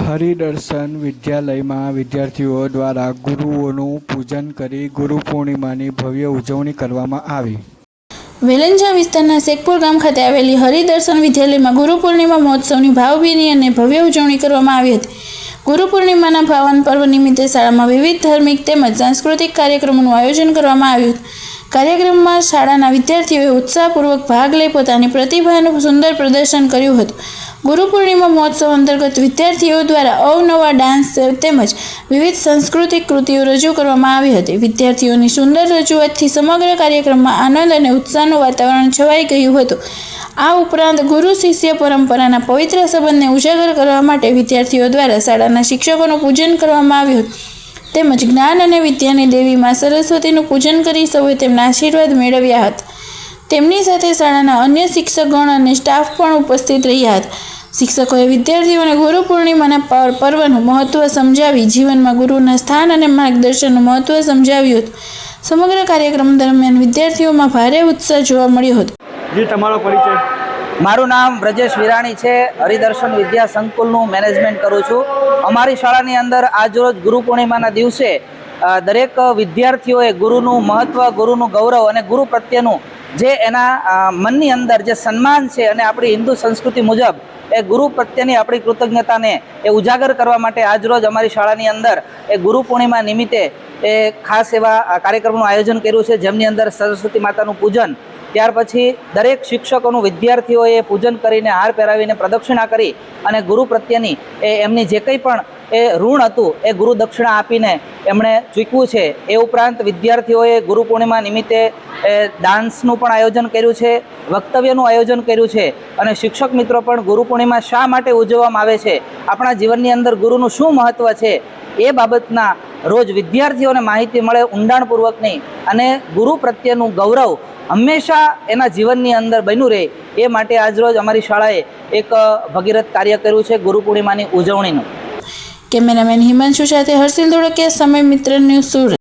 હરિદર્શન વિદ્યાલયમાં વિદ્યાર્થીઓ દ્વારા ગુરુઓનું પૂજન કરી ગુરુ પૂર્ણિમાની ભવ્ય ઉજવણી કરવામાં આવી। વેલંજા વિસ્તારના શેખપુર ગામ ખાતે આવેલી હરિદર્શન વિદ્યાલયમાં ગુરુ પૂર્ણિમા મહોત્સવની ભાવભીની અને ભવ્ય ઉજવણી કરવામાં આવી હતી। ગુરુ પૂર્ણિમાના પાવન પર્વ નિમિત્તે શાળામાં વિવિધ ધાર્મિક તેમજ સાંસ્કૃતિક કાર્યક્રમોનું આયોજન કરવામાં આવ્યું હતું। કાર્યક્રમમાં શાળાના વિદ્યાર્થીઓએ ઉત્સાહપૂર્વક ભાગ લઈ પોતાની પ્રતિભાનું સુંદર પ્રદર્શન કર્યું હતું। ગુરુ પૂર્ણિમા મહોત્સવ અંતર્ગત વિદ્યાર્થીઓ દ્વારા અવનવા ડાન્સ તેમજ વિવિધ સાંસ્કૃતિક કૃતિઓ રજૂ કરવામાં આવી હતી। વિદ્યાર્થીઓની સુંદર રજૂઆતથી સમગ્ર કાર્યક્રમમાં આનંદ અને ઉત્સાહનું વાતાવરણ છવાઈ ગયું હતું। આ ઉપરાંત ગુરુ શિષ્ય પરંપરાના પવિત્ર સંબંધને ઉજાગર કરવા માટે વિદ્યાર્થીઓ દ્વારા શાળાના શિક્ષકોનું પૂજન કરવામાં આવ્યું હતું તેમજ જ્ઞાન અને વિદ્યાની દેવી માં સરસ્વતીનું પૂજન કરી સૌએ તેમના આશીર્વાદ મેળવ્યા હતા। તેમની સાથે શાળાના અન્ય શિક્ષકગણ અને સ્ટાફ પણ ઉપસ્થિત રહ્યા હતા। શિક્ષકોએ વિદ્યાર્થીઓને ગુરુ પૂર્ણિમાના પર્વનું મહત્વ સમજાવી જીવનમાં ગુરુના સ્થાન અને માર્ગદર્શનનું મહત્વ સમજાવ્યું હતું। સમગ્ર કાર્યક્રમ દરમિયાન વિદ્યાર્થીઓમાં ભારે ઉત્સાહ જોવા મળ્યો હતો। જે તમારો પરિચય? મારું નામ બ્રજેશ વિરાણી છે। હરિદર્શન વિદ્યા સંકુલનું મેનેજમેન્ટ કરું છું। અમારી શાળાની અંદર આજરોજ ગુરુ પૂર્ણિમાના દિવસે દરેક વિદ્યાર્થીઓએ ગુરુનું મહત્વ, ગુરુનું ગૌરવ અને ગુરુ પ્રત્યેનું જે એના મનની અંદર જે સન્માન છે અને આપણી હિન્દુ સંસ્કૃતિ મુજબ એ ગુરુ પ્રત્યેની આપણી કૃતજ્ઞતાને એ ઉજાગર કરવા માટે આજરોજ અમારી શાળાની અંદર એ ગુરુ પૂર્ણિમા નિમિત્તે એ ખાસ એવા કાર્યક્રમનું આયોજન કર્યું છે, જેમની અંદર સરસ્વતી માતાનું પૂજન, ત્યાર પછી દરેક શિક્ષકોનું વિદ્યાર્થીઓએ પૂજન કરીને હાર પહેરાવીને પ્રદક્ષિણા કરી અને ગુરુ પ્રત્યેની એમની જે કંઈ પણ એ ઋણ હતું એ ગુરુ દક્ષિણા આપીને એમણે ચૂકવ્યું છે। એ ઉપરાંત વિદ્યાર્થીઓએ ગુરુ પૂર્ણિમા નિમિત્તે ડાન્સનું પણ આયોજન કર્યું છે, વક્તવ્યનું આયોજન કર્યું છે અને શિક્ષક મિત્રો પણ ગુરુ પૂર્ણિમા શા માટે ઉજવવામાં આવે છે, આપણા જીવનની અંદર ગુરુનું શું મહત્ત્વ છે એ બાબતના રોજ વિદ્યાર્થીઓને માહિતી મળે ઊંડાણપૂર્વકની અને ગુરુ પ્રત્યેનું ગૌરવ હંમેશા એના જીવનની અંદર બન્યું રહે એ માટે આજરોજ અમારી શાળાએ એક ભગીરથ કાર્ય કર્યું છે ગુરુ પૂર્ણિમાની ઉજવણીનું। કેમેરામેન હિમાંશુ સાથે હર્ષિલ ધોળકિયા, સમય મિત્ર ન્યૂઝ, સુરત।